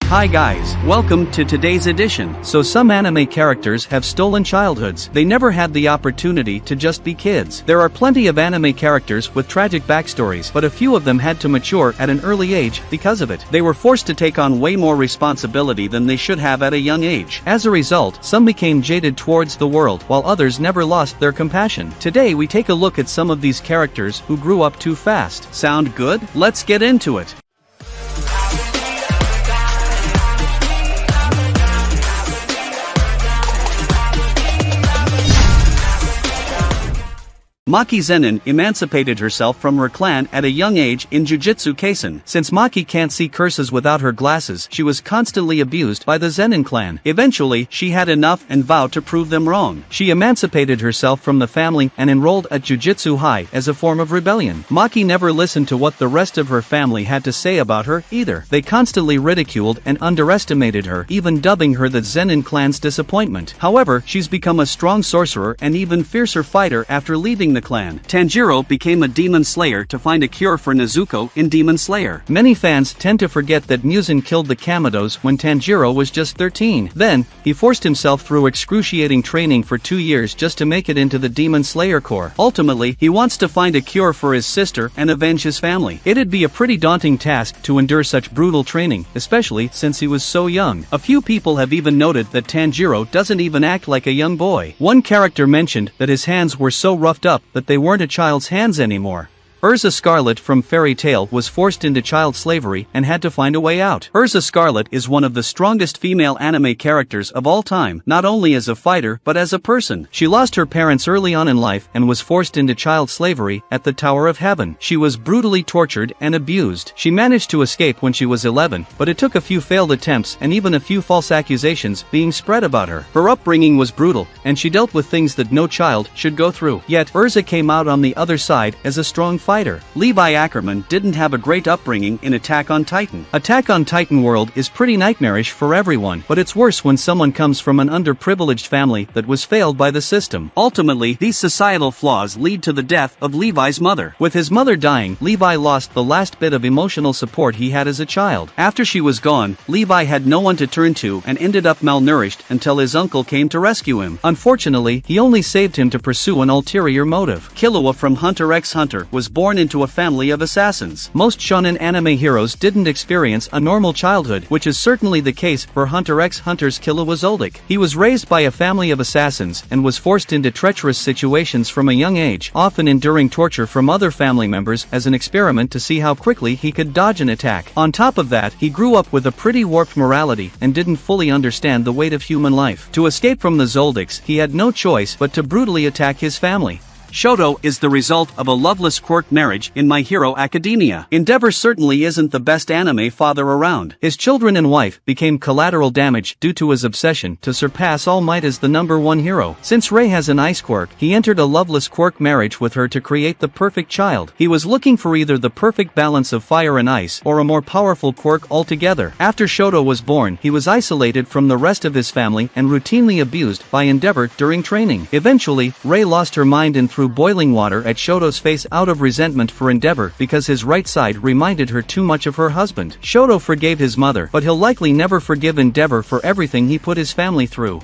Hi guys, welcome to today's edition. So some anime characters have stolen childhoods. They never had the opportunity to just be kids. There are plenty of anime characters with tragic backstories, but a few of them had to mature at an early age because of it. They were forced to take on way more responsibility than they should have at a young age. As a result, some became jaded towards the world, while others never lost their compassion. Today we take a look at some of these characters who grew up too fast. Sound good? Let's get into it. Makizenin emancipated herself from her clan at a young age in Jujutsu Kaisen. Since Maki can't see curses without her glasses, she was constantly abused by the Zenin clan. Eventually, she had enough and vowed to prove them wrong. She emancipated herself from the family and enrolled at Jujutsu High as a form of rebellion. Maki never listened to what the rest of her family had to say about her, either. They constantly ridiculed and underestimated her, even dubbing her the Zenin clan's disappointment. However, she's become a strong sorcerer and even fiercer fighter after leaving the clan. Tanjiro became a demon slayer to find a cure for Nezuko in Demon Slayer. Many fans tend to forget that Muzan killed the Kamados when Tanjiro was just 13. Then, he forced himself through excruciating training for 2 years just to make it into the Demon Slayer Corps. Ultimately, he wants to find a cure for his sister and avenge his family. It'd be a pretty daunting task to endure such brutal training, especially since he was so young. A few people have even noted that Tanjiro doesn't even act like a young boy. One character mentioned that his hands were so roughed up that they weren't a child's hands anymore. Ezrascarlet from Fairy Tail was forced into child slavery and had to find a way out. Ezrascarlet is one of the strongest female anime characters of all time, not only as a fighter but as a person. She lost her parents early on in life and was forced into child slavery at the Tower of Heaven. She was brutally tortured and abused. She managed to escape when she was 11, but it took a few failed attempts and even a few false accusations being spread about her. Her upbringing was brutal, and she dealt with things that no child should go through. Yet, Erza came out on the other side as a strong fighter. Leviackerman didn't have a great upbringing in Attack on Titan. Attack on Titan world is pretty nightmarish for everyone, but it's worse when someone comes from an underprivileged family that was failed by the system. Ultimately, these societal flaws lead to the death of Levi's mother. With his mother dying, Levi lost the last bit of emotional support he had as a child. After she was gone, Levi had no one to turn to and ended up malnourished until his uncle came to rescue him. Unfortunately, he only saved him to pursue an ulterior motive. Killua from Hunter x Hunter was born into a family of assassins. Most shonen anime heroes didn't experience a normal childhood, which is certainly the case for Hunter x Hunter's Killua Zoldyck. He was raised by a family of assassins and was forced into treacherous situations from a young age, often enduring torture from other family members as an experiment to see how quickly he could dodge an attack. On top of that, he grew up with a pretty warped morality and didn't fully understand the weight of human life. To escape from the Zoldicks, he had no choice but to brutally attack his family. Shoto is the result of a loveless quirk marriage in My Hero Academia. Endeavor certainly isn't the best anime father around. His children and wife became collateral damage due to his obsession to surpass All Might as the #1 hero. Since Rei has an ice quirk, he entered a loveless quirk marriage with her to create the perfect child. He was looking for either the perfect balance of fire and ice or a more powerful quirk altogether. After Shoto was born, he was isolated from the rest of his family and routinely abused by Endeavor during training. Eventually, Rei lost her mind and threw boiling water at Shoto's face out of resentment for Endeavor because his right side reminded her too much of her husband. Shoto forgave his mother, but he'll likely never forgive Endeavor for everything he put his family through.